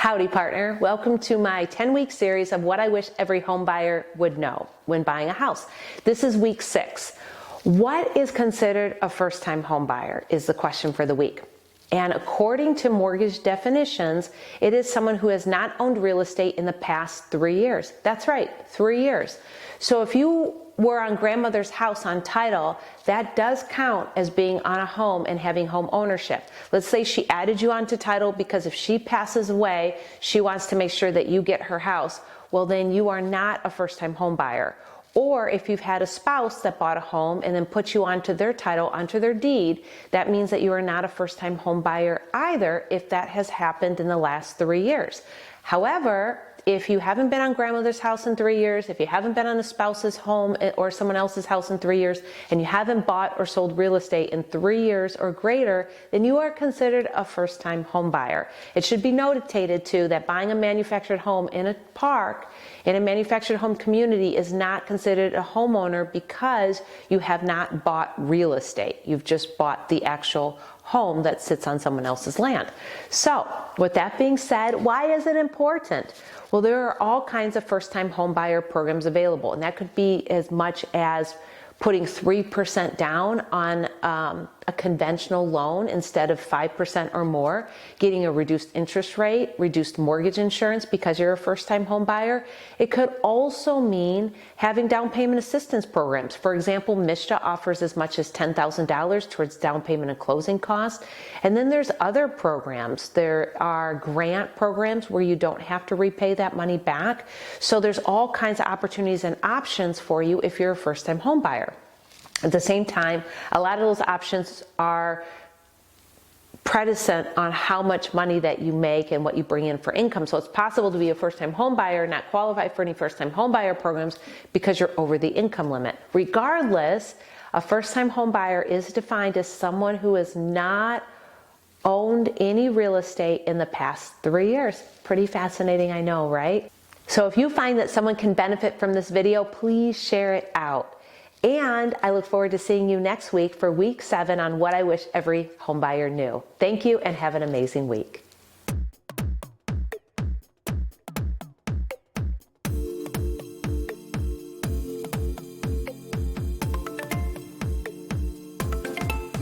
Howdy partner, welcome to my 10-week series of what I wish every home buyer would know when buying a house. This is week 6. What is considered a first-time home buyer is the question for the week. And according to mortgage definitions, it is someone who has not owned real estate in the past 3 years. That's right, 3 years. So if you were on grandmother's house on title, that does count as being on a home and having home ownership. Let's say she added you onto title because if she passes away, she wants to make sure that you get her house. Well, then you are not a first-time home buyer. Or if you've had a spouse that bought a home and then put you onto their title, onto their deed, that means that you are not a first-time home buyer either if that has happened in the last 3 years. However, if you haven't been on grandmother's house in 3 years, if you haven't been on a spouse's home or someone else's house in 3 years, and you haven't bought or sold real estate in 3 years or greater, then you are considered a first-time home buyer. It should be notated too that buying a manufactured home in a park, in a manufactured home community, is not considered a homeowner because you have not bought real estate. You've just bought the actual home that sits on someone else's land. So, with that being said, why is it important? Well, there are all kinds of first-time home buyer programs available, and that could be as much as putting 3% down on a conventional loan instead of 5% or more, getting a reduced interest rate, reduced mortgage insurance because you're a first-time home buyer. It could also mean having down payment assistance programs. For example, Mishta offers as much as $10,000 towards down payment and closing costs. And then there's other programs. There are grant programs where you don't have to repay that money back. So there's all kinds of opportunities and options for you if you're a first-time home buyer. At the same time, a lot of those options are predicent on how much money that you make and what you bring in for income. So it's possible to be a first-time home buyer, not qualify for any first-time home buyer programs because you're over the income limit. Regardless, a first-time home buyer is defined as someone who has not owned any real estate in the past 3 years. Pretty fascinating, I know, right? So if you find that someone can benefit from this video, please share it out. And I look forward to seeing you next week for week 7 on what I wish every homebuyer knew. Thank you and have an amazing week.